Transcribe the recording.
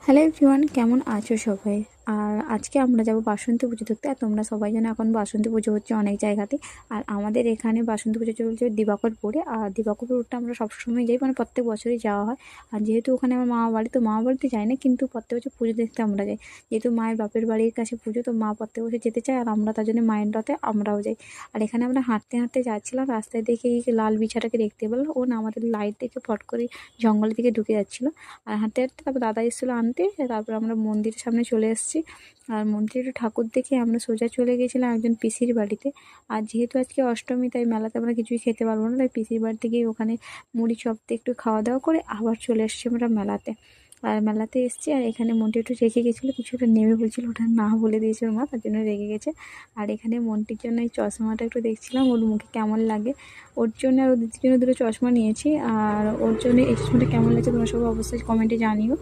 Hello everyone, কেমন আছো সবাই? আর আজকে আমরা যাব বাসন্তী পুজো দেখতে। আর তোমরা সবাই জানো এখন বাসন্তী পুজো হচ্ছে অনেক জায়গাতে। আর আমাদের এখানে বাসন্তী পুজো চলছে দিবাকরপুরে। আর দিবাকরপুরটা আমরা সবসময় যাই, মানে প্রত্যেক বছরই যাওয়া হয়। আর যেহেতু ওখানে আমার মামা বাড়ি, তো মামা বাড়িতে যাই না, কিন্তু প্রত্যেক বছর পুজো দেখতে আমরা যাই। যেহেতু মায়ের বাপের বাড়ির কাছে পুজো, তো মা প্রত্যেক বছর যেতে চায়, আর আমরা তার জন্য মায়ের রথে আমরাও যাই। আর এখানে আমরা হাঁটতে হাঁটতে যাচ্ছিলাম, রাস্তায় দেখে এই লাল বিছাটাকে দেখতে পেলাম। ও না আমাদের লাইট দেখে ফট করে জঙ্গলের দিকে ঢুকে যাচ্ছিলো। আর হাঁটতে হাঁটতে তারপর দাদা এসেছিলো আনতে, তারপর আমরা মন্দিরের সামনে চলে এসেছি। আর মন্দিরে ঠাকুর দেখে আমরা সোজা চলে গেছিলাম একজন পিসির বাড়িতে। আর যেহেতু আজকে অষ্টমী, তাই মেলাতে আমরা কিছুই খেতে পারবো না, তাই পিসির বাড়িতে গিয়ে ওখানে মুড়ি চপ দিয়ে একটু খাওয়া দাওয়া করে আবার চলে এসেছি আমরা মেলাতে। আর মেলাতে এসেছি, আর এখানে মন্টি একটু রেখে গেছিলো, কিছুটা নেবে বলছিল, ওটা না বলে দিয়েছে ওর মা, তার জন্য রেগে গেছে। আর এখানে মন্টির জন্য এই চশমাটা একটু দেখছিলাম, ওর মুখে কেমন লাগে। ওর জন্য আর ওর দিদির জন্য দুটো চশমা নিয়েছি। আর ওর জন্য এই চশমাটা কেমন লাগছে তোমরা সবাই অবশ্যই কমেন্টে জানিও।